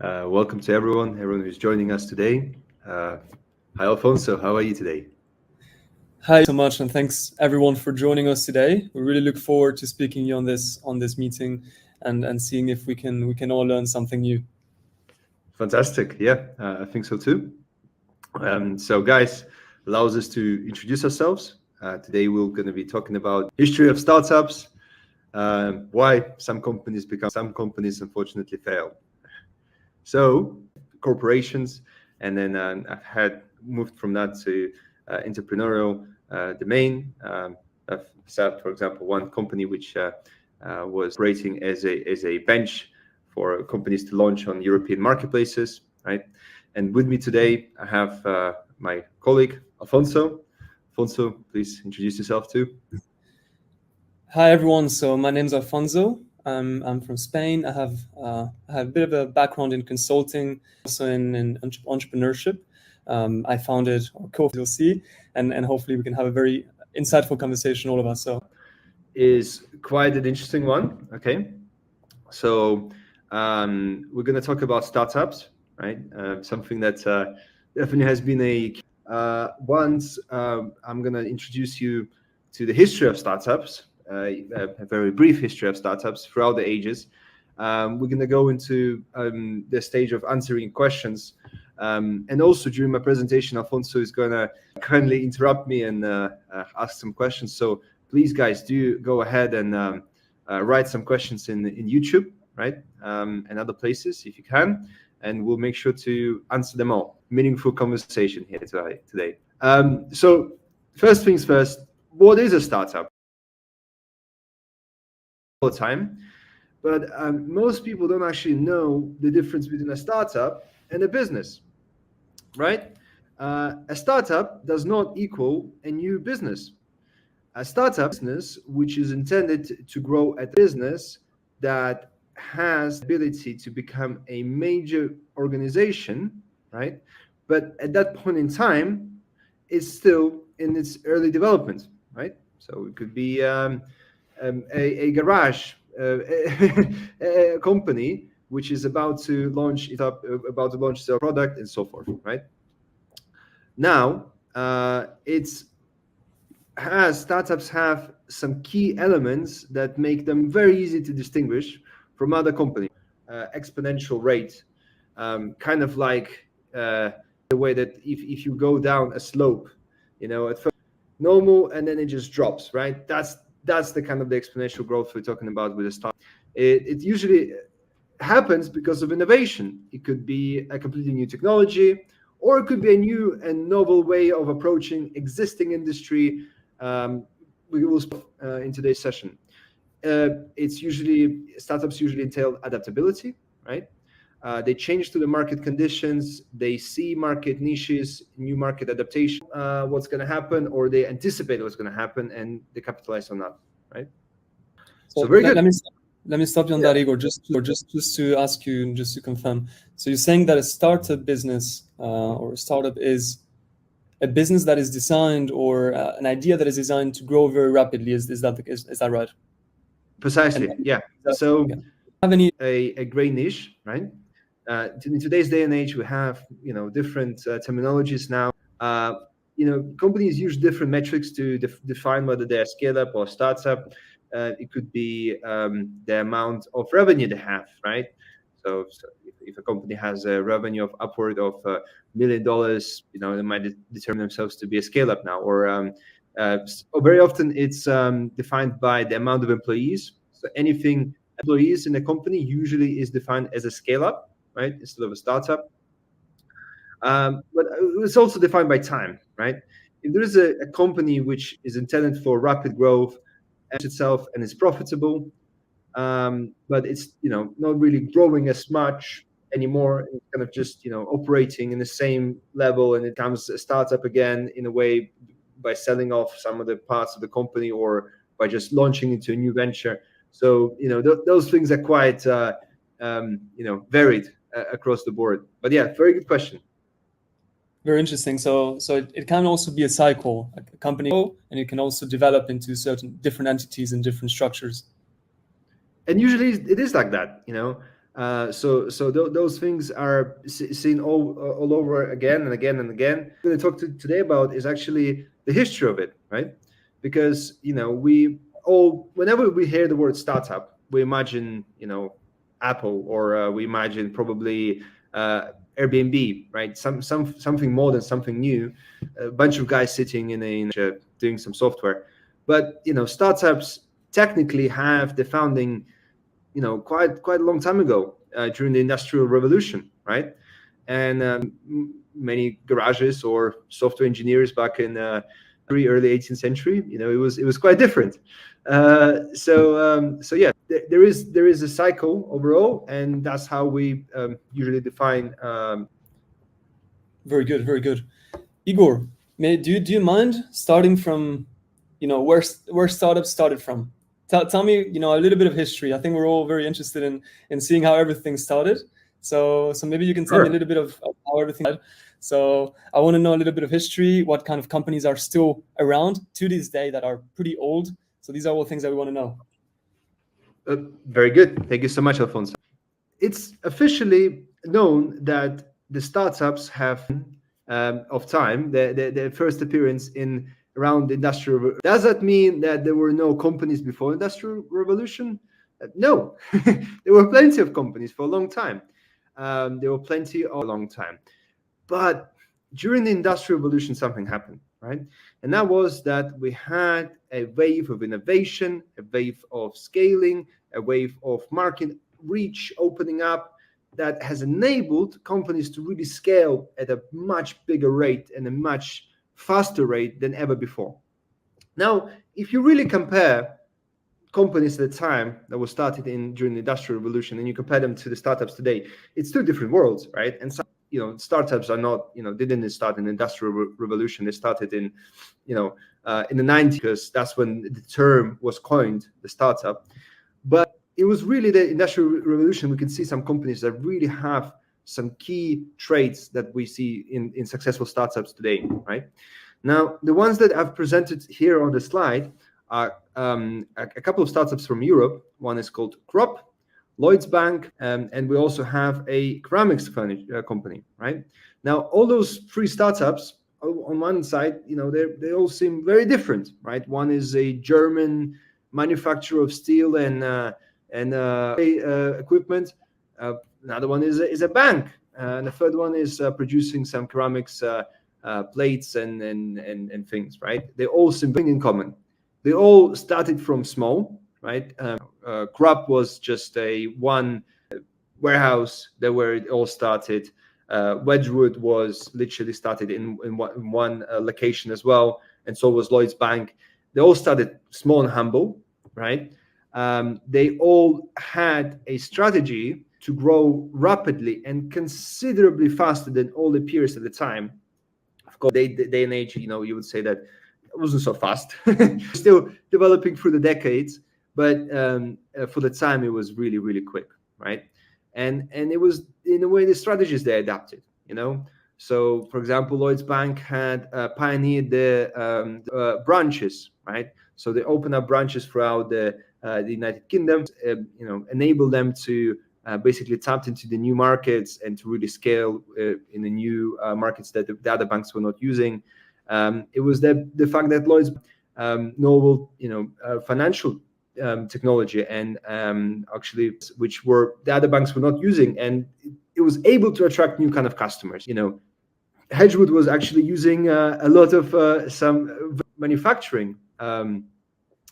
Welcome to everyone who's joining us today. Hi, Alfonso. How are you today? Hi so much, and thanks everyone for joining us today. We really look forward to speaking to you on this meeting and seeing if we can all learn something new. Fantastic. Yeah, I think so too. So, guys, allows us to introduce ourselves. Today, we're going to be talking about history of startups, why some companies become, some companies unfortunately fail. So, corporations, and then I've had moved from that to entrepreneurial domain. I've set, for example, one company which was operating as a bench for companies to launch on European marketplaces, right? And with me today, I have my colleague Alfonso. Alfonso, please introduce yourself too. Hi everyone. So my name's Alfonso. I'm from Spain. I have a bit of a background in consulting, also in entrepreneurship. I founded you'll see, and hopefully we can have a very insightful conversation, all of us. So is quite an interesting one. Okay, so we're going to talk about startups, right? Something that definitely has been once I'm going to introduce you to the history of startups, a very brief history of startups throughout the ages. We're going to go into the stage of answering questions. And also during my presentation, Alfonso is going to kindly interrupt me and ask some questions. So please, guys, do go ahead and write some questions in YouTube, right? And other places if you can. And we'll make sure to answer them all. Meaningful conversation here today. So first things first, what is a startup? All the time, but most people don't actually know the difference between a startup and a business, right? A startup does not equal a new business. A startup business, which is intended to grow a business that has the ability to become a major organization, right? But at that point in time, it's still in its early development, right? So it could be a garage, a company which is about to launch their product and so forth, right? Now, startups have some key elements that make them very easy to distinguish from other companies. Exponential rate, kind of like the way that if you go down a slope, at first normal and then it just drops, right? That's the kind of the exponential growth we're talking about with a startup. It usually happens because of innovation. It could be a completely new technology, or it could be a new and novel way of approaching existing industry. We will in today's session. Startups usually entail adaptability, right? They change to the market conditions. They see market niches, new market adaptation, what's going to happen, or they anticipate what's going to happen, and they capitalize on that, right? So very good. Let me stop you on that, Igor. Just to ask you, just to confirm. So you're saying that a startup business or a startup is a business that is designed, or an idea that is designed to grow very rapidly. Is that right? Precisely. Yeah. So have a great niche, right? In today's day and age, we have different terminologies now. Companies use different metrics to define whether they're scale up or startup. It could be the amount of revenue they have, right? So if a company has a revenue of upward of $1 million, they might determine themselves to be a scale up now. Or very often it's defined by the amount of employees. So anything employees in a company usually is defined as a scale up, right, instead of a startup. But it's also defined by time, right? If there is a company which is intended for rapid growth itself and is profitable, but it's not really growing as much anymore. It's kind of just operating in the same level, and it becomes a startup again in a way by selling off some of the parts of the company or by just launching into a new venture. So those things are quite varied across the board. But yeah, very good question. Very interesting. So it can also be a cycle, a company, and it can also develop into certain different entities and different structures. And usually it is like that. Those things are seen all over again and again and again. What I'm going to talk today about is actually the history of it, right? Because we all, whenever we hear the word startup, we imagine Apple, or we imagine probably Airbnb, right? Something more than something new. A bunch of guys sitting in a doing some software, but startups technically have the founding quite a long time ago, during the Industrial Revolution, right? And many garages or software engineers back in early 18th century, it was quite different. So yeah, there is a cycle overall, and that's how we usually define. Very good, very good. Igor, do you mind starting from, where startups started from? Tell me, a little bit of history. I think we're all very interested in seeing how everything started. So maybe you can tell me a little bit of how everything started. So I want to know a little bit of history, what kind of companies are still around to this day that are pretty old. So these are all things that we want to know. Very good. Thank you so much, Alfonso. It's officially known that the startups have of time their first appearance in around the industrial. Does that mean that there were no companies before industrial revolution? No, there were plenty of companies for a long time. There were plenty of a long time, but during the industrial revolution, something happened, right? And that was that we had a wave of innovation, a wave of scaling, a wave of market reach opening up, that has enabled companies to really scale at a much bigger rate and a much faster rate than ever before. Now, if you really compare companies at the time that were started during the Industrial Revolution, and you compare them to the startups today, it's two different worlds, right? And some, startups are not, they didn't start in the Industrial Revolution. They started in the 90s, because that's when the term was coined, the startup. But it was really the Industrial Revolution. We can see some companies that really have some key traits that we see in successful startups today, right? Now, the ones that I've presented here on the slide are a couple of startups from Europe. One is called Crop, Lloyds Bank, and we also have a ceramics company, right? Now, all those three startups, on one side, they all seem very different, right? One is a German manufacturer of steel and equipment. Another one is a bank, and the third one is producing some ceramics plates and things, right? They all seem in common. They all started from small, right? Crop was just a one warehouse where it all started. Wedgwood was literally started in one location as well, and so was Lloyds Bank. They all started small and humble, right? They all had a strategy to grow rapidly and considerably faster than all the peers at the time. Of course, day and age, you would say that it wasn't so fast. Still developing through the decades, but for the time, it was really, really quick, right? And it was, in a way, the strategies they adapted, So, for example, Lloyds Bank had pioneered the branches, right? So they opened up branches throughout the United Kingdom, enable them to basically tap into the new markets and to really scale in the new markets that the other banks were not using. It was the fact that Lloyds novel, financial technology and actually which were the other banks were not using, and it was able to attract new kind of customers. Hedgewood was actually using a lot of some manufacturing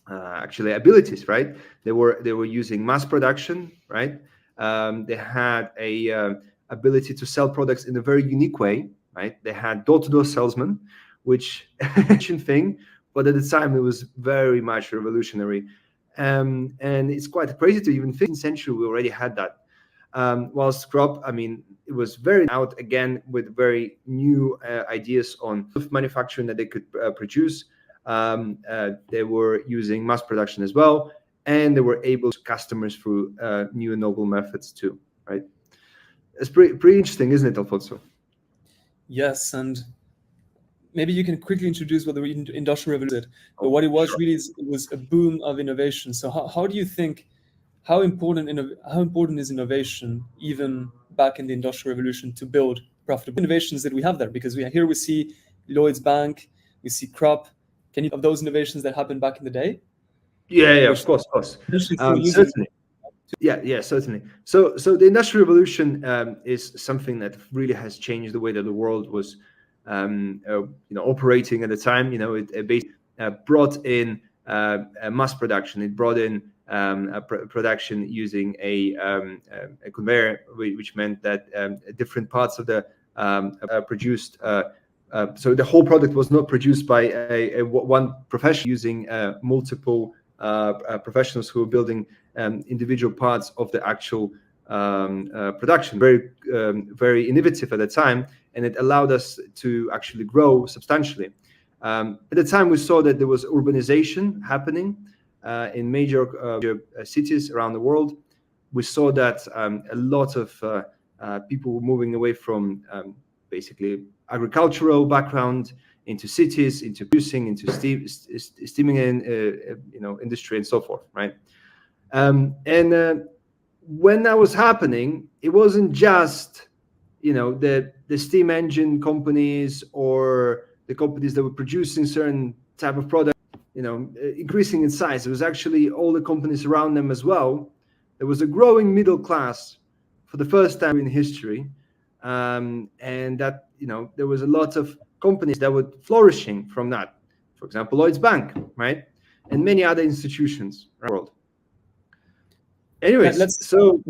actually abilities, right? They were using mass production, right? They had a ability to sell products in a very unique way, right? They had door-to-door salesmen, which thing, but at the time it was very much revolutionary. And it's quite crazy to even 15th century we already had that. Whilst Crop, it was very out again with very new ideas on manufacturing that they could produce. They were using mass production as well, and they were able to customers through new and novel methods too, right? It's pretty interesting, isn't it, Alfonso? Yes, and maybe you can quickly introduce what the Industrial Revolution did. But what it was really is it was a boom of innovation. So how do you think how important is innovation even back in the Industrial Revolution to build profitable innovations that we have there? Because we see Lloyd's Bank, we see Crop. Can you of those innovations that happened back in the day? Yeah, of course. Certainly. Yeah, certainly. So the Industrial Revolution is something that really has changed the way that the world was, operating at the time. It basically brought in mass production. It brought in production using a conveyor, which meant that different parts of the produced. So the whole product was not produced by a one professional using multiple professionals who were building individual parts of the actual production. Very innovative at the time, and it allowed us to actually grow substantially. At the time, we saw that there was urbanization happening in major cities around the world. We saw that a lot of people were moving away from basically agricultural background into cities, into producing, into steaming industry and so forth, right? And when that was happening, it wasn't just the steam engine companies or the companies that were producing certain type of product, increasing in size. It was actually all the companies around them as well. There was a growing middle class for the first time in history, and that there was a lot of companies that were flourishing from that. For example, Lloyd's Bank, right, and many other institutions around the world. Anyways, let's talk,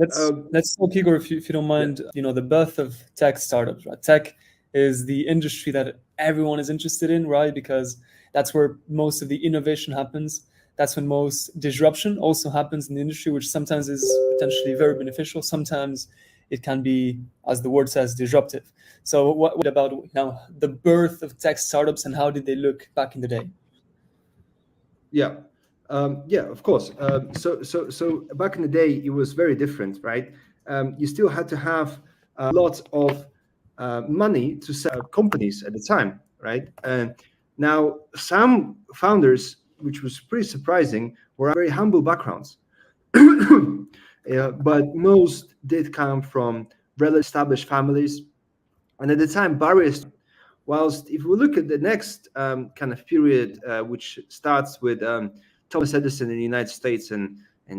Igor, if you don't mind. Yeah. The birth of tech startups, right? Tech is the industry that everyone is interested in, right? Because that's where most of the innovation happens. That's when most disruption also happens in the industry, which sometimes is potentially very beneficial. Sometimes it can be, as the word says, disruptive. So what about the birth of tech startups, and how did they look back in the day? Yeah, of course. So back in the day, it was very different, right? You still had to have a lot of money to set up companies at the time, right? Now, some founders, which was pretty surprising, were very humble backgrounds. But most did come from relatively established families. And at the time, barriers. Whilst if we look at the next kind of period, which starts with Thomas Edison in the United States, and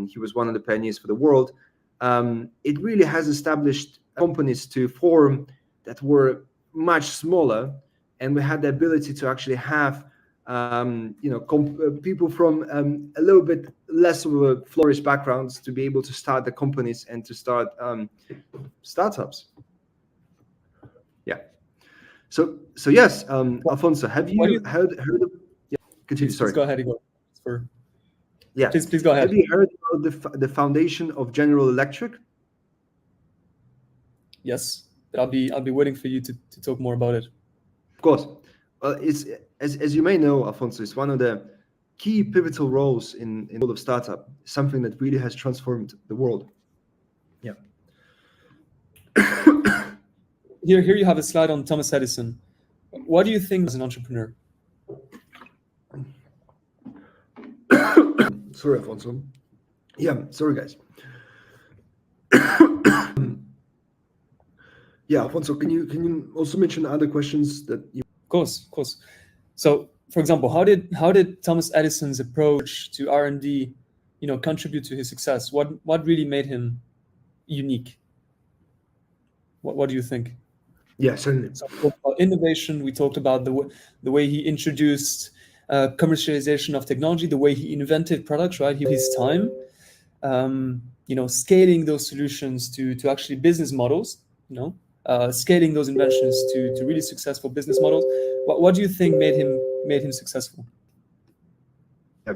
he was one of the pioneers for the world, it really has established companies to form that were much smaller, and we had the ability to actually have people from a little bit less of a flourished backgrounds to be able to start the companies and to start startups. Yeah. So yes, Alfonso, have you heard of? Yeah, continue. Sorry. Please go ahead, Igor. Yeah. Please go ahead. Have you heard about the foundation of General Electric? Yes, but I'll be waiting for you to talk more about it. Of course. Well, it's as you may know, Alfonso, it's one of the key pivotal roles in the world of startup. Something that really has transformed the world. Yeah. Here you have a slide on Thomas Edison. What do you think as an entrepreneur? Sorry, Alfonso. Yeah, sorry, guys. Yeah, Alfonso, can you also mention other questions that you? Of course. So, for example, how did Thomas Edison's approach to R&D, contribute to his success? What really made him unique? What do you think? Yeah, certainly. So about innovation, we talked about the way he introduced commercialization of technology, the way he invented products, right? His time, scaling those solutions to actually business models, scaling those inventions to really successful business models. What do you think made him successful? Yeah.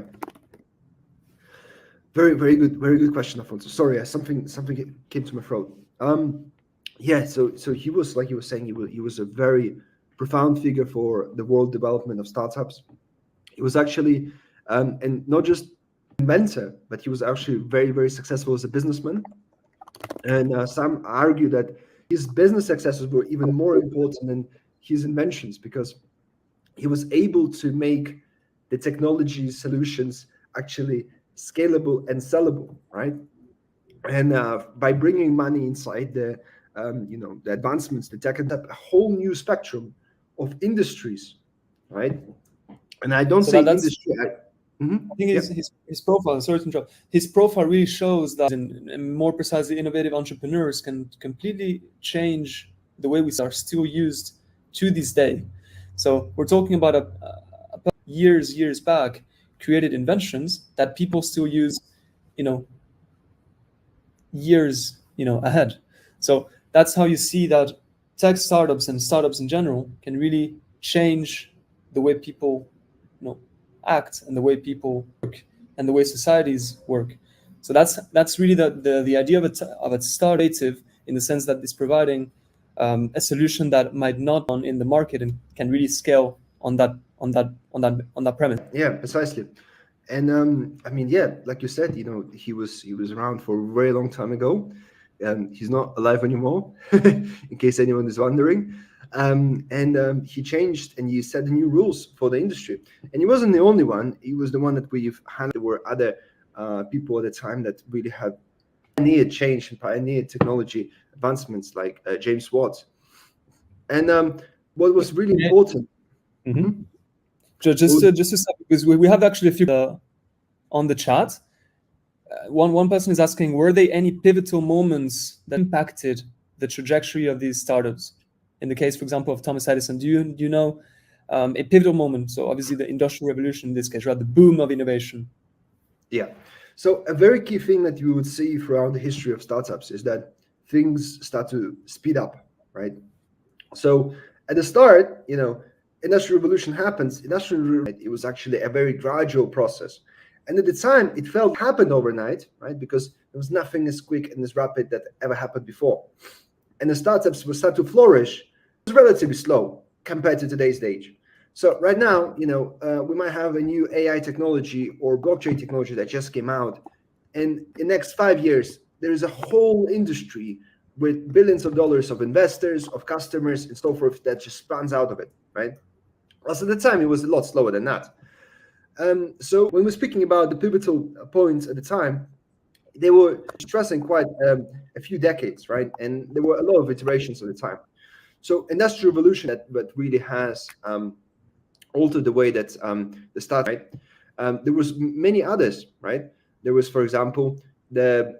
Very, very good question, Alfonso. Sorry, something came to my throat. Yeah, so he was, like you were saying, he was a very profound figure for the world development of startups. He was actually, and not just inventor, but he was actually very, very successful as a businessman. And some argue that his business successes were even more important than his inventions, because he was able to make the technology solutions actually scalable and sellable, right? And by bringing money inside the the advancements, the tech, and a whole new spectrum of industries, right? And I don't So say that's industry. I think his profile. Sorry to interrupt. His profile really shows that, and more precisely, innovative entrepreneurs can completely change the way we are still used to this day. So we're talking about a years back created inventions that people still use, you know, years, ahead. So that's how you see that tech startups and startups in general can really change the way people, act, and the way people work, and the way societies work. So that's really the idea of a startup in the sense that it's providing a solution that might not be in the market and can really scale on that premise. Yeah, precisely. And I mean, yeah, like you said, he was around for a very long time ago. He's not alive anymore, in case anyone is wondering. And he changed and he set the new rules for the industry. And he wasn't the only one. He was the one that we've had. There were other people at the time that really had pioneered change and pioneered technology advancements, like James Watt. And what was really important. Mm-hmm. Just to say, because we have actually a few on the chat. One person is asking, were there any pivotal moments that impacted the trajectory of these startups? In the case, for example, of Thomas Edison, do you know a pivotal moment? So obviously the Industrial Revolution in this case, right? The boom of innovation. Yeah. So a very key thing that you would see throughout the history of startups is that things start to speed up, right? So at the start, industrial revolution happens. It was actually a very gradual process. And at the time, it felt happened overnight, right? Because there was nothing as quick and as rapid that ever happened before. And the startups will start to flourish. It was relatively slow compared to today's stage. So right now, we might have a new AI technology or blockchain technology that just came out. And in the next 5 years, there is a whole industry with billions of dollars of investors, of customers, and so forth that just spans out of it, right? Also, at the time, it was a lot slower than that. So when we're speaking about the pivotal points at the time, they were stressing quite a few decades, right? And there were a lot of iterations at the time. So industrial revolution that really has altered the way that the start, right? There was many others, right? There was, for example, the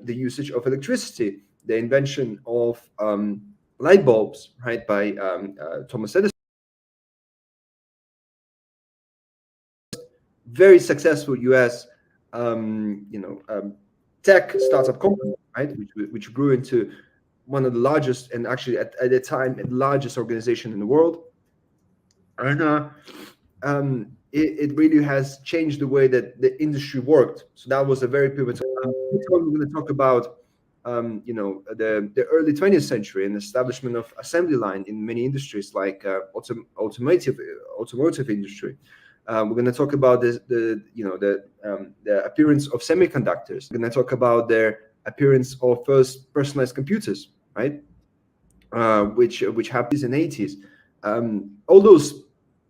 usage of electricity, the invention of light bulbs, right, by Thomas Edison. Very successful U.S. Tech startup company, right, which grew into one of the largest, and actually at the time, the largest organization in the world. And it really has changed the way that the industry worked. So that was a very pivotal. We're going to talk about the early 20th century and establishment of assembly line in many industries like automotive industry. We're going to talk about the appearance of semiconductors. We're going to talk about their appearance of first personalized computers, right? Which happened in the 80s. All those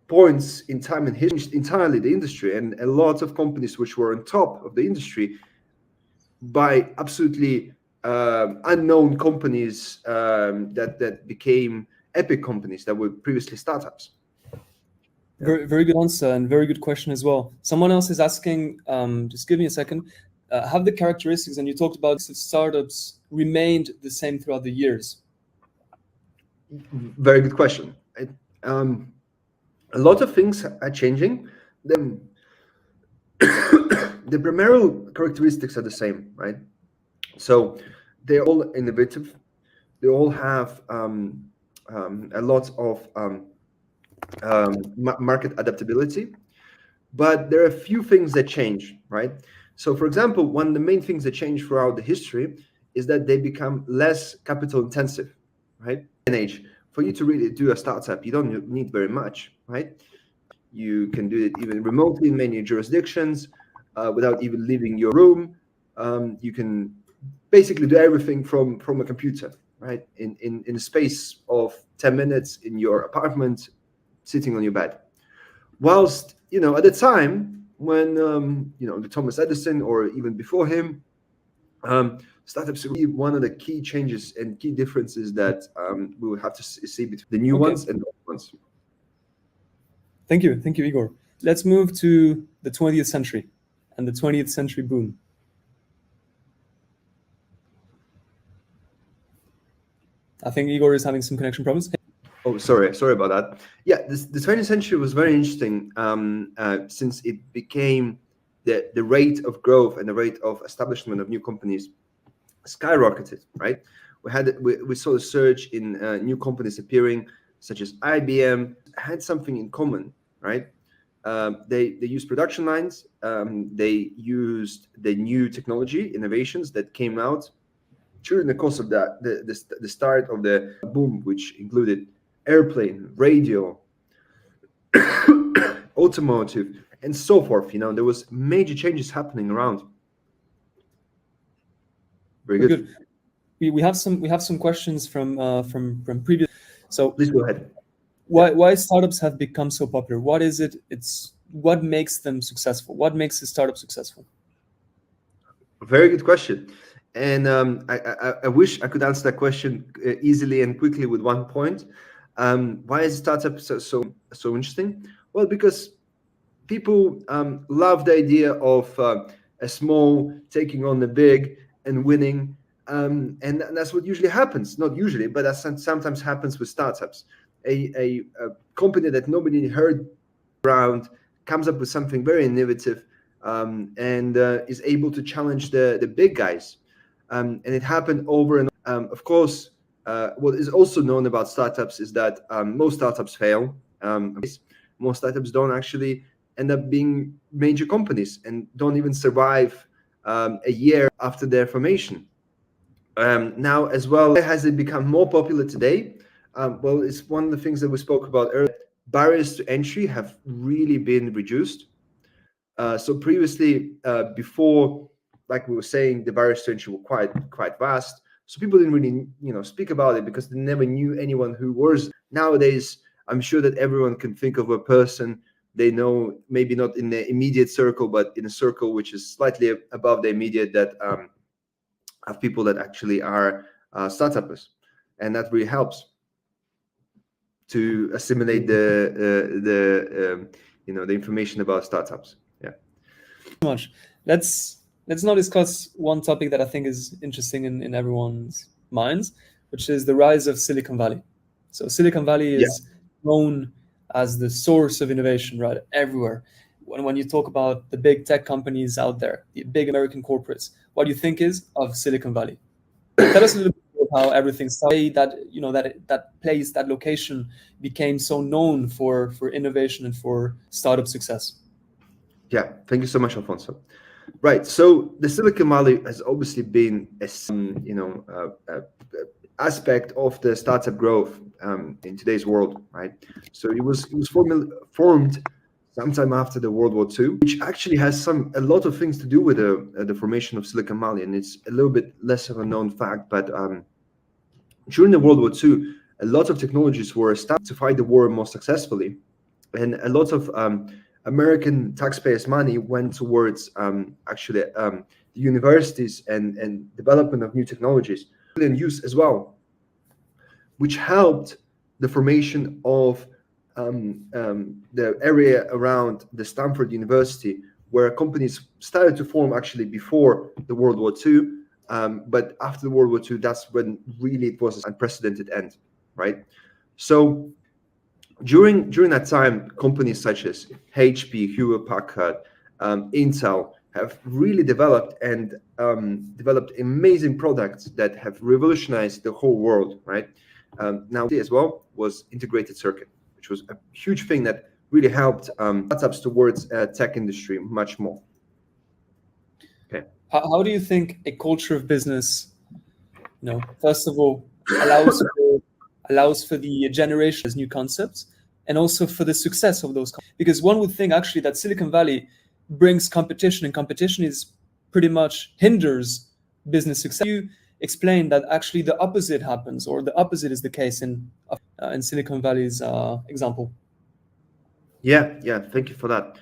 points in time and history changed entirely the industry, and a lot of companies which were on top of the industry by absolutely unknown companies that became epic companies that were previously startups. Very, very good answer and very good question as well. Someone else is asking, just give me a second, have the characteristics, and you talked about startups, remained the same throughout the years? Very good question. A lot of things are changing. The primary characteristics are the same, right? So they're all innovative. They all have a lot of market adaptability, but there are a few things that change, right? So, for example, one of the main things that change throughout the history is that they become less capital intensive, right? In age, for you to really do a startup, you don't need very much, right? You can do it even remotely in many jurisdictions without even leaving your room. You can basically do everything from a computer, right? In a space of 10 minutes in your apartment, sitting on your bed. Whilst, at the time when, the Thomas Edison or even before him, Startups are really one of the key changes and key differences that we will have to see between the new ones and the old ones. Thank you, Igor. Let's move to the 20th century and the 20th century boom. I think Igor is having some connection problems. Oh, sorry about that. Yeah, the 20th century was very interesting since it became the rate of growth and the rate of establishment of new companies skyrocketed, right? We saw a surge in new companies appearing, such as IBM, had something in common, right? They used production lines. They used the new technology innovations that came out during the course of that, the start of the boom, which included airplane, radio, automotive, and so forth. There was major changes happening around. Very good. We have some questions from previous. So please go ahead. Why startups have become so popular? What is it? What makes them successful? What makes a startup successful? Very good question. And I wish I could answer that question easily and quickly with one point. Why is startup so interesting? Well, because people love the idea of a small taking on the big and winning, and that's what usually happens. Not usually, but that sometimes happens with startups. A company that nobody heard around comes up with something very innovative and is able to challenge the big guys. And it happened over and of course, what is also known about startups is that most startups fail. Most startups don't actually end up being major companies and don't even survive a year after their formation. Now, as well, has it become more popular today? Well, it's one of the things that we spoke about earlier. Barriers to entry have really been reduced. So previously, before, like we were saying, the barriers to entry were quite vast. So people didn't really, speak about it because they never knew anyone who was. Nowadays, I'm sure that everyone can think of a person they know, maybe not in the immediate circle, but in a circle which is slightly above the immediate, that have people that actually are startups, and that really helps to assimilate the information about startups. Yeah. So much. Let's now discuss one topic that I think is interesting in everyone's minds, which is the rise of Silicon Valley. So Silicon Valley is known as the source of innovation, right? Everywhere. When you talk about the big tech companies out there, the big American corporates, what do you think of Silicon Valley? Tell us a little bit about how everything started. That place, that location became so known for innovation and for startup success. Yeah, thank you so much, Alfonso. Right, so the Silicon Valley has obviously been aspect of the startup growth in today's world, right? So it was formed sometime after the World War II, which actually has a lot of things to do with the formation of Silicon Valley, and it's a little bit less of a known fact. But during the World War II, a lot of technologies were established to fight the war more successfully, and a lot of American taxpayers' money went towards the universities and development of new technologies and use as well, which helped the formation of the area around the Stanford University, where companies started to form actually before the World War II. But after the World War II, that's when really it was an unprecedented end, right? So during that time, companies such as HP, Hewlett Packard, Intel have really developed developed amazing products that have revolutionized the whole world, right? Now, as well was integrated circuit, which was a huge thing that really helped startups towards tech industry much more. Okay. How do you think a culture of business, first of all, allows for the generation of new concepts and also for the success of those companies? Because one would think actually that Silicon Valley brings competition, and competition is pretty much hinders business success. You explain that actually the opposite happens, or the opposite is the case in Silicon Valley's example. Yeah, thank you for that.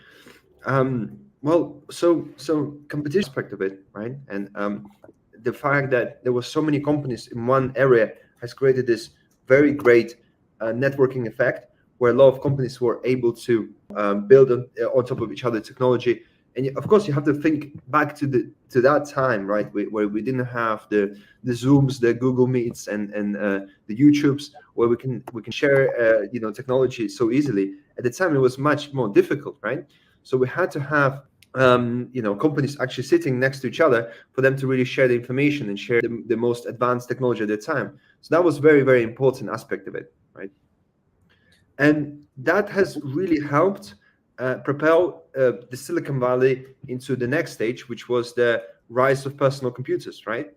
Well, so competition aspect of it, right? And the fact that there were so many companies in one area has created this very great networking effect, where a lot of companies were able to build on top of each other technology. And of course, you have to think back to that time, right, where we didn't have the Zooms, the Google Meets, and the YouTubes, where we can share technology so easily. At the time, it was much more difficult, right? So we had to have companies actually sitting next to each other for them to really share the information and share the most advanced technology at the time. So that was very, very important aspect of it, right? And that has really helped propel the Silicon Valley into the next stage, which was the rise of personal computers, right?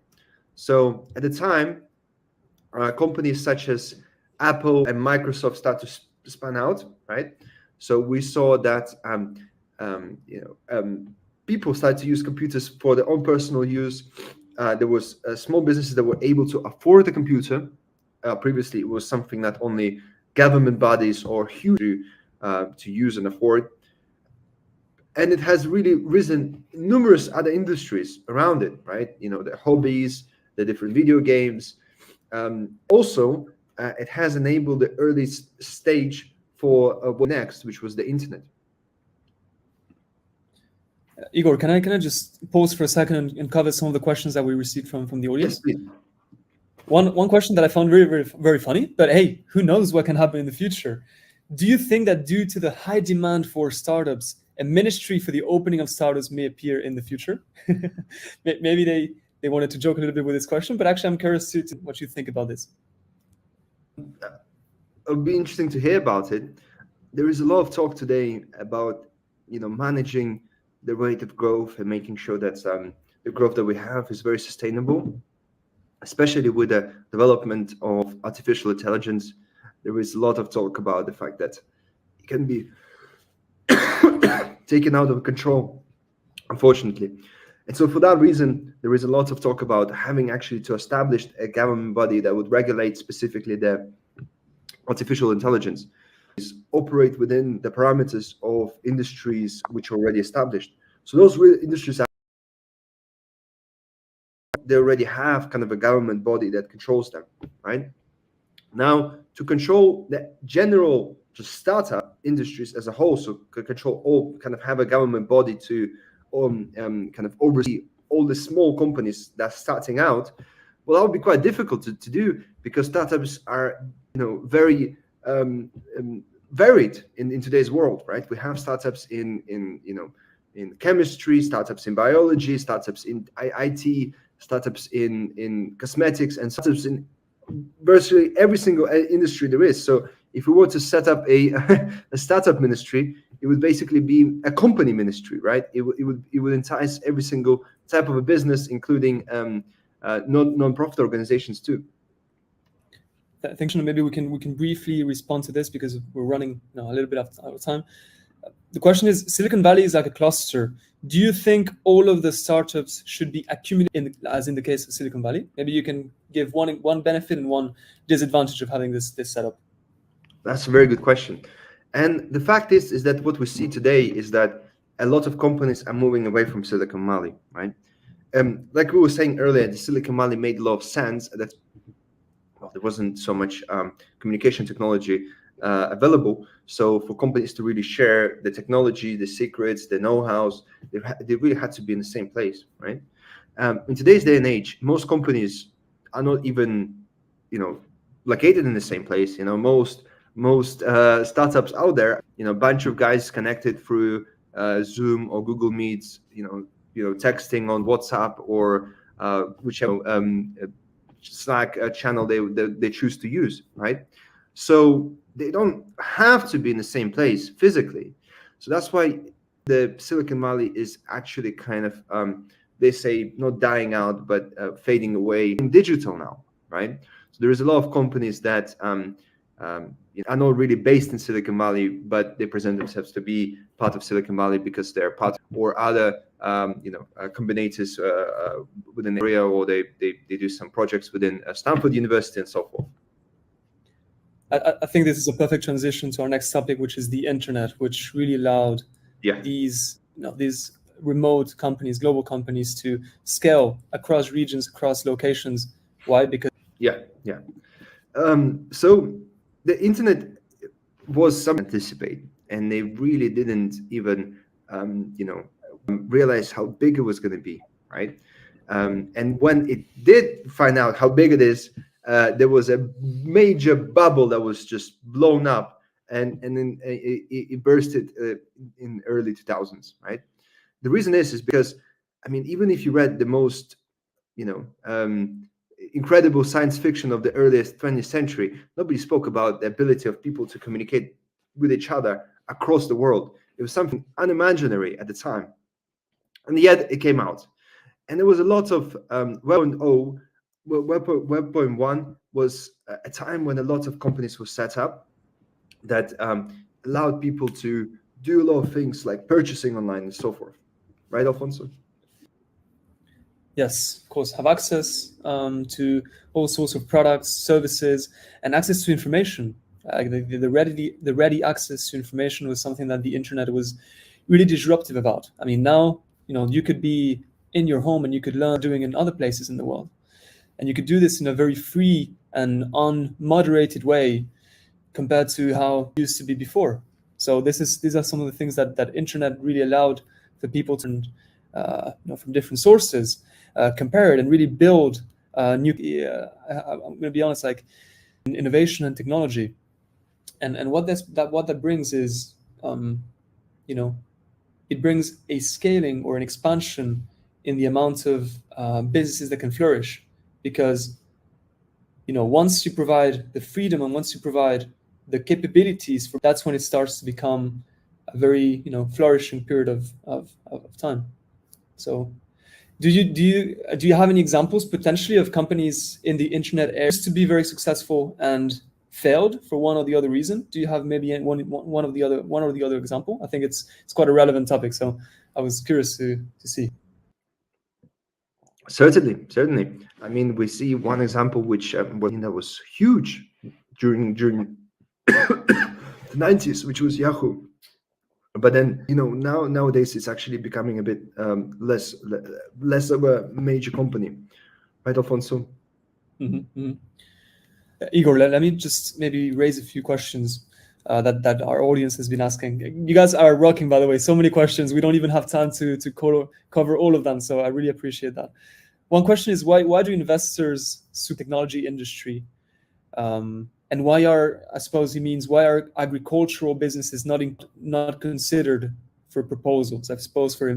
So at the time, companies such as Apple and Microsoft started to span out, right? So we saw that people started to use computers for their own personal use. There was small businesses that were able to afford a computer. Previously, it was something that only government bodies or huge to use and afford. And it has really risen numerous other industries around it, right? The hobbies, the different video games. Also, it has enabled the early stage for what next, which was the internet. Igor, can I just pause for a second and cover some of the questions that we received from the audience? Yes, please. One question that I found very, very, very funny, but hey, who knows what can happen in the future? Do you think that due to the high demand for startups, a ministry for the opening of startups may appear in the future? Maybe they wanted to joke a little bit with this question, but actually I'm curious to what you think about this. It would be interesting to hear about it. There is a lot of talk today about managing the rate of growth and making sure that the growth that we have is very sustainable, especially with the development of artificial intelligence. There is a lot of talk about the fact that it can be taken out of control, unfortunately. And so for that reason, there is a lot of talk about having actually to establish a government body that would regulate specifically the artificial intelligence, operate within the parameters of industries which are already established. So those industries, they already have kind of a government body that controls them, right? Now, to control the general just startup industries as a whole, so control all, kind of have a government body to kind of oversee all the small companies that's starting out, well, that would be quite difficult to do, because startups are very varied in today's world, right? We have startups in chemistry, startups in biology, startups in IT, startups in cosmetics, and startups in virtually every single industry there is. So if we were to set up a startup ministry, it would basically be a company ministry, right? It would entice every single type of a business, including non-profit organizations too. Thanks. Maybe we can briefly respond to this because we're running a little bit out of time. The question is, Silicon Valley is like a cluster. Do you think all of the startups should be accumulated, as in the case of Silicon Valley? Maybe you can give one benefit and one disadvantage of having this setup. That's a very good question. And the fact is that what we see today is that a lot of companies are moving away from Silicon Valley, right? Like we were saying earlier, the Silicon Valley made a lot of sense. That there wasn't so much communication technology available. So for companies to really share the technology, the secrets, the know-hows, they really had to be in the same place, right? In today's day and age, most companies are not even, located in the same place. Most startups out there, a bunch of guys connected through Zoom or Google Meets, texting on WhatsApp or whichever Slack channel they choose to use, right? So they don't have to be in the same place physically. So that's why the Silicon Valley is actually kind of, they say, not dying out, but fading away in digital now, right? So there is a lot of companies that are not really based in Silicon Valley, but they present themselves to be part of Silicon Valley because they're part or other combinators within the area, or they do some projects within Stanford University and so forth. I think this is a perfect transition to our next topic, which is the internet, which really allowed these remote companies, global companies, to scale across regions, across locations. Why? Because so the internet was some anticipate, and they really didn't even realize how big it was going to be, right? And when it did find out how big it is, there was a major bubble that was just blown up, and then it bursted in early 2000s, right? The reason is because, I mean, even if you read the most, you know, incredible science fiction of the earliest 20th century, nobody spoke about the ability of people to communicate with each other across the world. It was something unimaginary at the time, and yet it came out. And there was a lot of Web 1.0. Web 1.1 was a time when a lot of companies were set up that allowed people to do a lot of things like purchasing online and so forth. Right, Alfonso? Yes, of course, have access to all sorts of products, services, and access to information. The ready access to information was something that the internet was really disruptive about. I mean, now you could be in your home and you could learn doing in other places in the world, and you could do this in a very free and unmoderated way compared to how it used to be before. So these are some of the things that internet really allowed for people to from different sources, compare it and really build new. I'm going to be honest, like innovation and technology, and what that brings is, it brings a scaling or an expansion in the amount of businesses that can flourish, because once you provide the freedom and once you provide the capabilities that's when it starts to become a very flourishing period of time. So do you have any examples potentially of companies in the internet area to be very successful and failed for one or the other reason? Do you have maybe one or the other example? I think it's quite a relevant topic, so I was curious to see. Certainly. I mean, we see one example which was huge during the 90s, which was Yahoo. But then nowadays it's actually becoming a bit less of a major company, right, Alfonso? Mm-hmm. Igor, let me just maybe raise a few questions that our audience has been asking. You guys are rocking, by the way. So many questions. We don't even have time to cover all of them. So I really appreciate that. One question is why do investors sue technology industry? And why are agricultural businesses not considered for proposals? I suppose for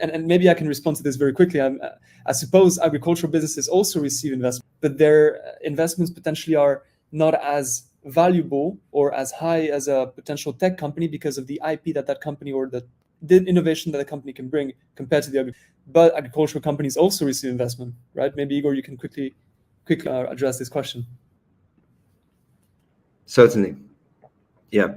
and maybe I can respond to this very quickly. I suppose agricultural businesses also receive investment, but their investments potentially are not as valuable or as high as a potential tech company because of the IP that company or the innovation that a company can bring compared to the other. But agricultural companies also receive investment, right? Maybe Igor, you can quickly address this question. Certainly, yeah.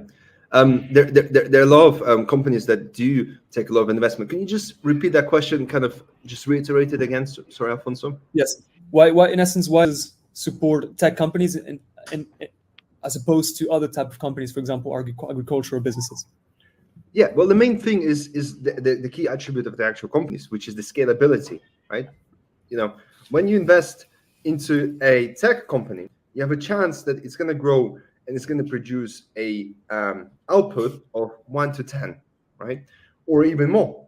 There are a lot of companies that do take a lot of investment. Can you just repeat that question? Kind of just reiterate it again. Sorry, Alfonso. Yes. Why in essence, why does support tech companies in as opposed to other type of companies, for example, agricultural businesses? Yeah, well, the main thing is the key attribute of the actual companies, which is the scalability, right? When you invest into a tech company, you have a chance that it's going to grow and it's going to produce a output of 1 to 10, right? Or even more.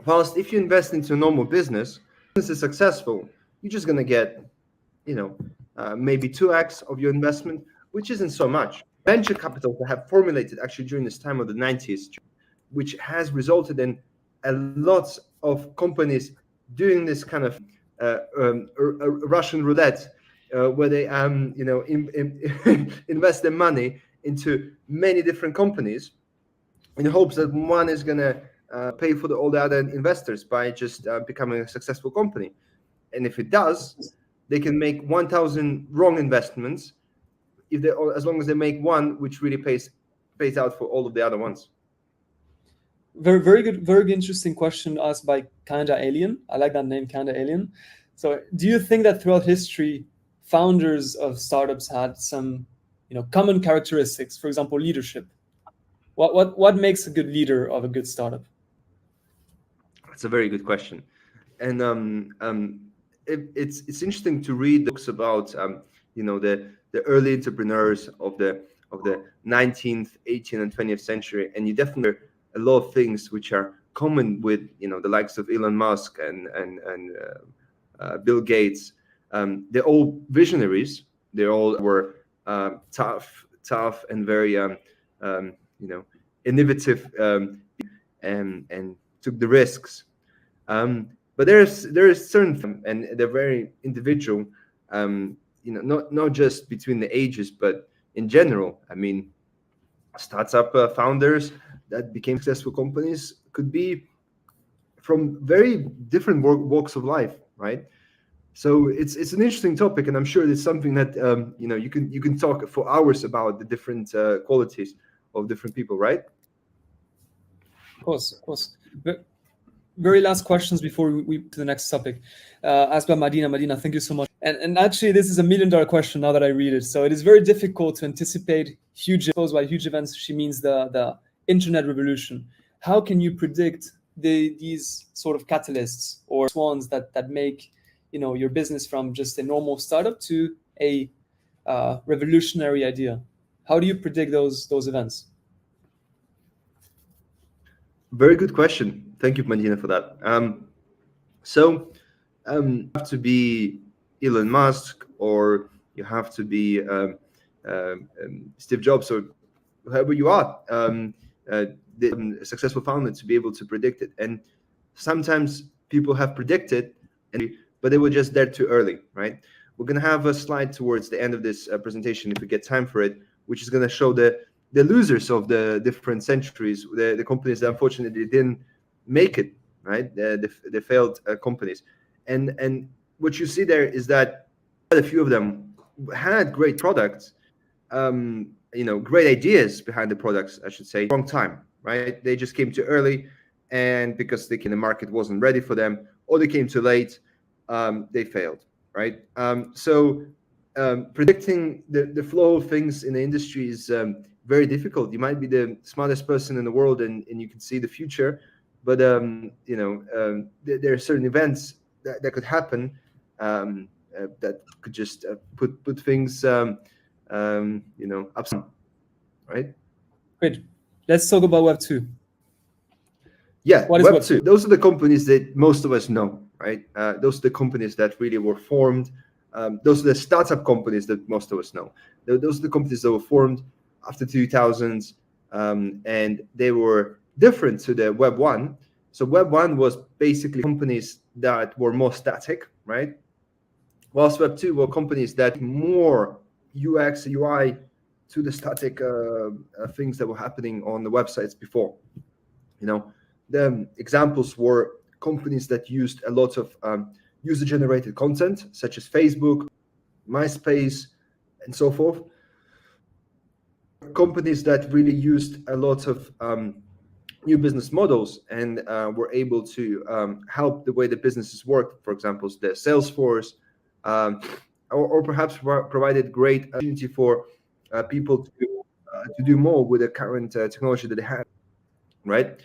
Whilst if you invest into a normal business is successful, you're just going to get, maybe 2x of your investment, which isn't so much. Venture capital have formulated actually during this time of the 90s, which has resulted in a lot of companies doing this kind of Russian roulette, where they invest their money into many different companies in hopes that one is going to pay for all the other investors by just becoming a successful company. And if it does, they can make 1,000 wrong investments as long as they make one which really pays out for all of the other ones. Very good, very interesting question asked by Kinda Alien. I like that name, Kinda Alien. So do you think that throughout history, founders of startups had some common characteristics, for example, leadership? What makes a good leader of a good startup? That's a very good question, and it's interesting to read books about the early entrepreneurs of the 19th, 18th, and 20th century, and you definitely hear a lot of things which are common with the likes of Elon Musk and Bill Gates. They're all visionaries. They all were tough, and very innovative, and took the risks. But there is certain, and they're very individual. Not just between the ages, but in general. I mean, startup founders that became successful companies could be from very different walks of life, right? So it's an interesting topic, and I'm sure it's something that you can talk for hours about the different qualities of different people, right? Of course. Very last questions before we to the next topic. Asked by Madina. Madina, thank you so much. And actually, this is a $1 million question now that I read it. So it is very difficult to anticipate by huge events. She means the internet revolution. How can you predict these sort of catalysts or ones that make your business from just a normal startup to a revolutionary idea? How do you predict those events? Very good question. Thank you, Madina, for that. You have to be Elon Musk, or you have to be Steve Jobs, or whoever you are, the successful founder, to be able to predict it. And sometimes people have predicted, but they were just there too early, right? We're going to have a slide towards the end of this presentation, if we get time for it, which is going to show the losers of the different centuries, the companies that unfortunately didn't make it, right? The failed companies. And what you see there is that a few of them had great products, great ideas behind the products, I should say, wrong time, right? They just came too early, and because the market wasn't ready for them, or they came too late, they failed, right? Predicting the flow of things in the industry is very difficult. You might be the smartest person in the world, and you can see the future, but there are certain events that could happen that could just put things upside, right? Great. Let's talk about Web 2. Yeah, Web 2. Those are the companies that most of us know, right? Those are the companies that really were formed. Those are the startup companies that most of us know. Those are the companies that were formed after 2000s, and they were different to the Web 1. So Web 1 was basically companies that were more static, right? Whilst Web 2 were companies that more UX, UI to the static things that were happening on the websites before. The examples were companies that used a lot of user-generated content, such as Facebook, MySpace, and so forth. Companies that really used a lot of new business models and were able to help the way the businesses work. For example, the Salesforce, or perhaps provided great opportunity for people to do more with the current technology that they have, right?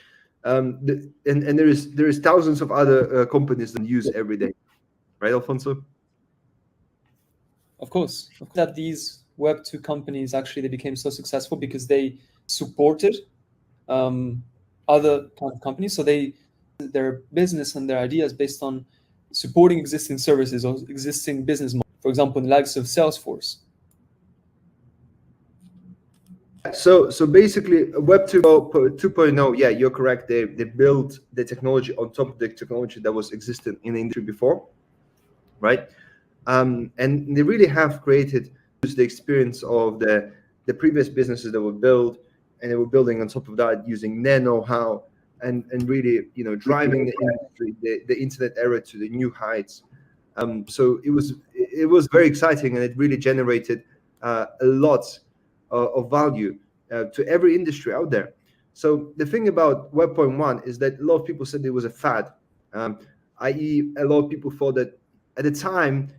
And there is thousands of other companies that use every day, right, Alfonso? Of course, that these Web 2 companies actually they became so successful because they supported other kind of companies. So their business and their ideas based on supporting existing services or existing business models. For example, in the likes of Salesforce. So basically, Web 2.0, yeah, you're correct. They built the technology on top of the technology that was existing in the industry before, right? And they really have created the experience of the previous businesses that were built, and they were building on top of that using their know-how and really driving the industry, the internet era to the new heights. So it was very exciting, and it really generated a lot of value to every industry out there. So the thing about Web.1 is that a lot of people said it was a fad, i.e. a lot of people thought that at the time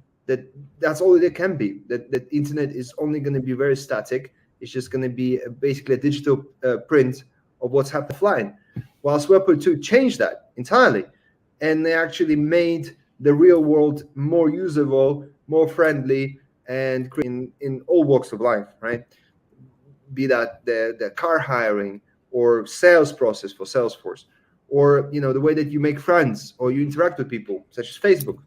that's all it can be, that internet is only going to be very static. It's just going to be basically a digital print of what's happening offline. Whilst Web.2 changed that entirely. and they actually made the real world more usable, more friendly, and in all walks of life, right? Be that the car hiring or sales process for Salesforce, or the way that you make friends or you interact with people, such as Facebook.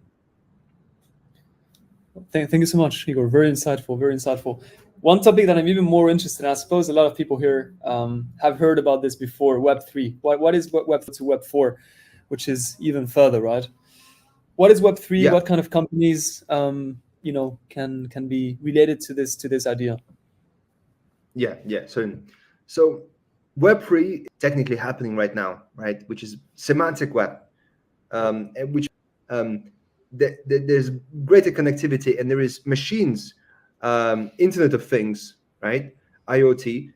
Thank you so much, Igor. Very insightful, very insightful. One topic that I'm even more interested in, I suppose a lot of people here have heard about this before, Web3. What is Web to Web4, which is even further, right? What is Web3? Yeah, What kind of companies, can be related to this idea? yeah. So Web3 technically happening right now, right? Which is semantic web, and which um, there's greater connectivity, and there is machines, Internet of Things, right? IoT,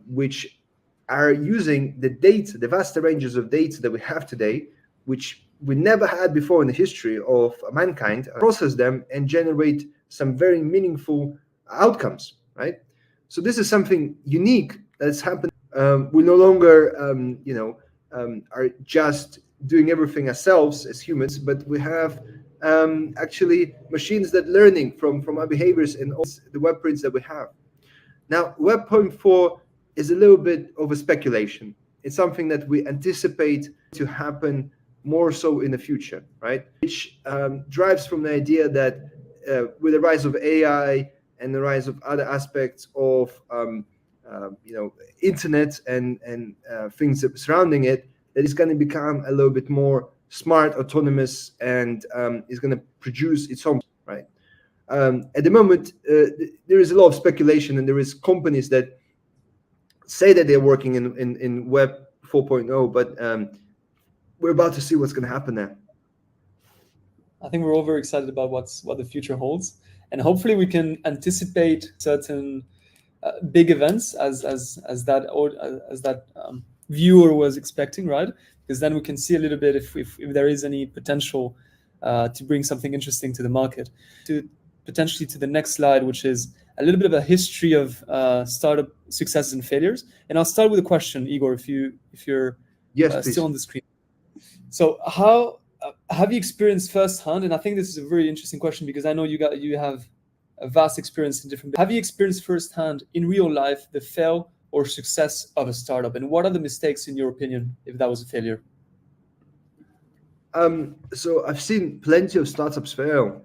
which are using the data, the vast ranges of data that we have today, which we never had before in the history of mankind, process them and generate some very meaningful outcomes, right? So this is something unique that's happened. We no longer, are just doing everything ourselves as humans, but we have actually machines that learning from our behaviors and all the web prints that we have. Now, Web.4 is a little bit of a speculation. It's something that we anticipate to happen more so in the future, right? Which drives from the idea that with the rise of AI and the rise of other aspects of internet and things surrounding it, that is going to become a little bit more smart, autonomous, and is going to produce its own, right? At the moment, there is a lot of speculation, and there is companies that say that they're working in Web 4.0, but we're about to see what's going to happen there. I think we're all very excited about what the future holds, and hopefully we can anticipate certain big events as that viewer was expecting, right? Because then we can see a little bit if there is any potential to bring something interesting to the market. Potentially to the next slide, which is a little bit of a history of startup successes and failures. And I'll start with a question, Igor, if you're still on the screen. So how have you experienced firsthand? And I think this is a very interesting question because I know you have a vast experience in different. Have you experienced firsthand in real life the fail or success of a startup, and what are the mistakes in your opinion if that was a failure? So I've seen plenty of startups fail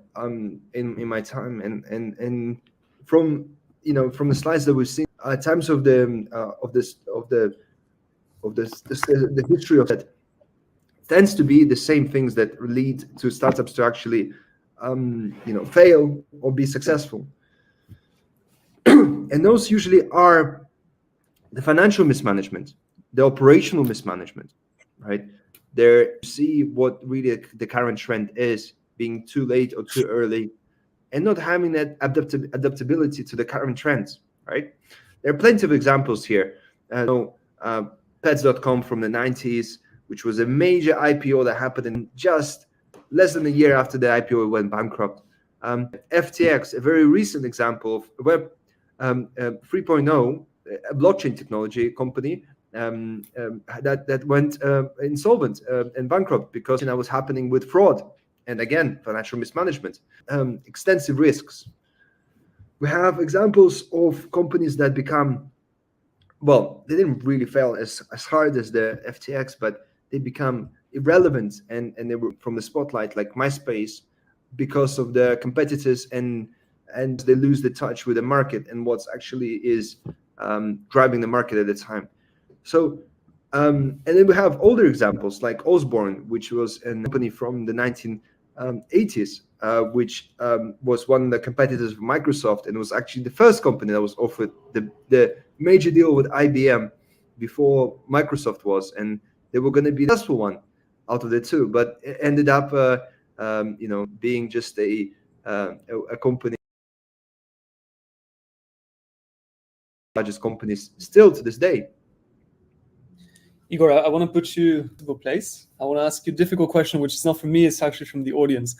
in my time, and from the slides that we've seen at times of the history of that tends to be the same things that lead to startups to actually fail or be successful. And those usually are the financial mismanagement, the operational mismanagement, right? There, see what really the current trend is, being too late or too early, and not having that adaptability to the current trends, right? There are plenty of examples here. Pets.com from the 90s, which was a major IPO that happened in just less than a year after the IPO went bankrupt. FTX, a very recent example of Web 3.0, a blockchain technology company that went insolvent and bankrupt because that was happening with fraud and, again, financial mismanagement, extensive risks. We have examples of companies that become, well, they didn't really fail as hard as the FTX, but they become irrelevant and they were from the spotlight, like MySpace, because of the competitors, and they lose the touch with the market and what's actually is driving the market at the time. So, and then we have older examples like Osborne, which was a company from the 1980s, which was one of the competitors of Microsoft, and was actually the first company that was offered the major deal with IBM before Microsoft was, and they were going to be the successful one out of the two, but it ended up, being just a company, largest companies still to this day. Igor, I want to put you to a place. I want to ask you a difficult question, which is not from me, it's actually from the audience.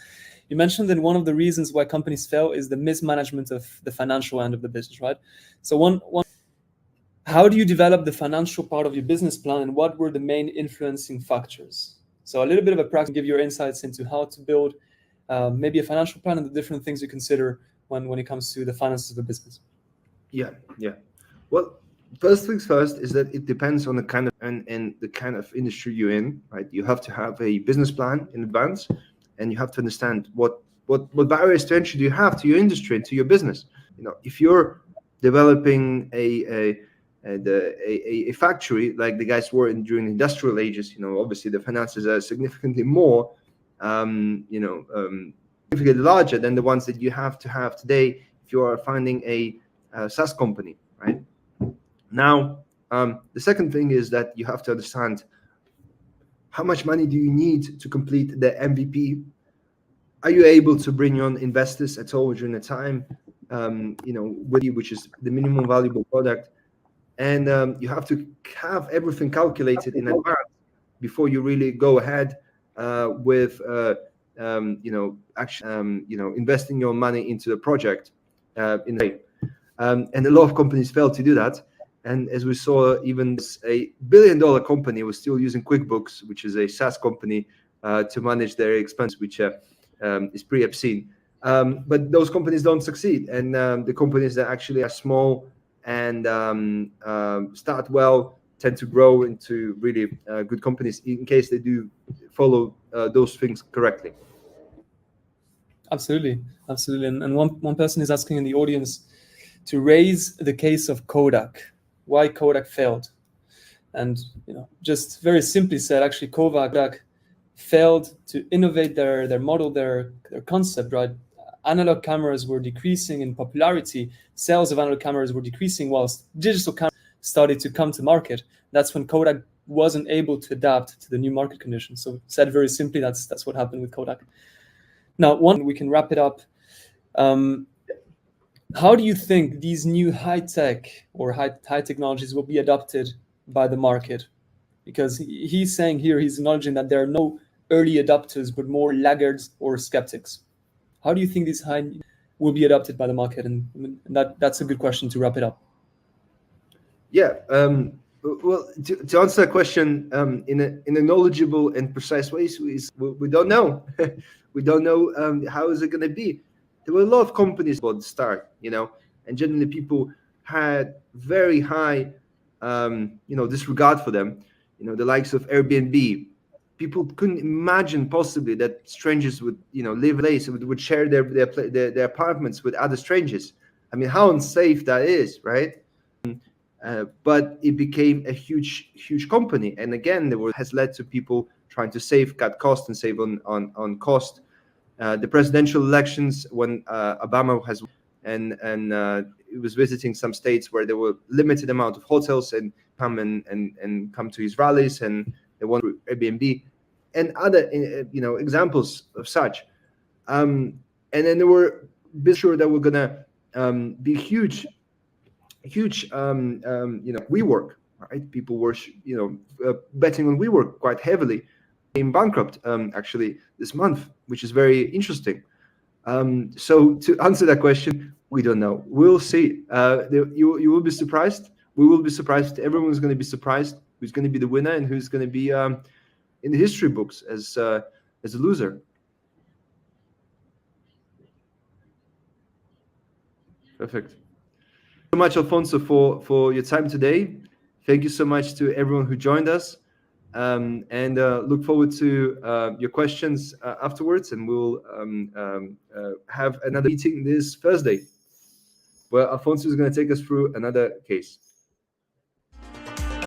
You mentioned that one of the reasons why companies fail is the mismanagement of the financial end of the business, right? So how do you develop the financial part of your business plan, and what were the main influencing factors? So a little bit of a practice, give your insights into how to build maybe a financial plan and the different things you consider when it comes to the finances of a business. Yeah. Well, first things first is that it depends on the kind of and the kind of industry you're in, right? You have to have a business plan in advance, and you have to understand what barriers to entry do you have to your industry and to your business. If you're developing a factory like the guys were during the industrial ages, obviously the finances are significantly more, significantly larger than the ones that you have to have today if you are finding a SaaS company, right? Now, the second thing is that you have to understand how much money do you need to complete the MVP. Are you able to bring on investors at all during the time, with you, which is the minimum valuable product? And you have to have everything calculated in advance before you really go ahead with, actually, investing your money into the project in a way. And a lot of companies fail to do that. And as we saw, even a billion-dollar company was still using QuickBooks, which is a SaaS company, to manage their expense, which is pretty obscene. But those companies don't succeed. And the companies that actually are small and start well tend to grow into really good companies in case they do follow those things correctly. Absolutely. And one person is asking in the audience to raise the case of Kodak, why Kodak failed. And just very simply said, actually Kodak failed to innovate their model, their concept, right? Analog cameras were decreasing in popularity, sales of analog cameras were decreasing whilst digital cameras started to come to market. That's when Kodak wasn't able to adapt to the new market conditions. So said very simply, that's what happened with Kodak. Now, we can wrap it up. How do you think these new high-tech or high technologies will be adopted by the market? Because he's saying here, he's acknowledging that there are no early adopters, but more laggards or skeptics. How do you think these will be adopted by the market? And that's a good question to wrap it up. Yeah. Well, to answer that question in a knowledgeable and precise way, we don't know. We don't know how is it going to be. There were a lot of companies at the start, and generally people had very high, disregard for them. The likes of Airbnb. People couldn't imagine possibly that strangers would, live in a place and would share their apartments with other strangers. I mean, how unsafe that is, right? But it became a huge company, and again, has led to people trying to cut costs and save on cost. The presidential elections, when Obama has and he was visiting some states where there were limited amount of hotels and come to his rallies, and they want Airbnb and other examples of such. And then there were sure that were gonna be huge WeWork, right? People were betting on WeWork quite heavily. Came bankrupt actually this month, which is very interesting. So to answer that question, we don't know. We'll see. You will be surprised. We will be surprised. Everyone's going to be surprised who's going to be the winner and who's going to be in the history books as a loser. Perfect. Thank you so much, Alfonso, for your time today. Thank you so much to everyone who joined us. And look forward to your questions afterwards, and we'll have another meeting this Thursday where Alfonso is going to take us through another case.